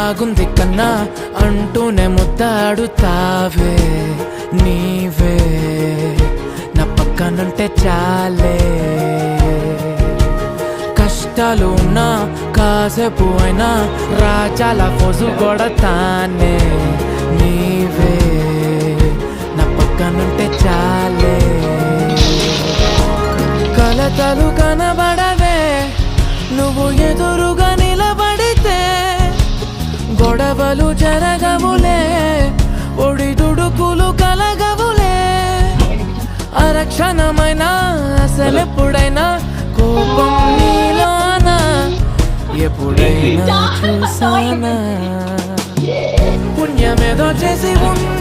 బాగుంది కన్నా అంటూనే ముద్దాడుతావే నీవే నా పక్కనుంటే చాలే కష్టాలు ఉన్నా కాసేపు అయినా రాజాల ఫోజు కొడతానే నీవే నా పక్కనుంటే చాలే కలతలు కనబడవే నువ్వు ఎదురుగా నిలబడితే గొడవలు జరగవులే ఒడిదుడుకులు కలగవులే అరక్షణమైన అసలెప్పుడైనా కోపం నీలోనా ఎప్పుడైనా చూసానా పుణ్యమేదో చేసి ఉన్నా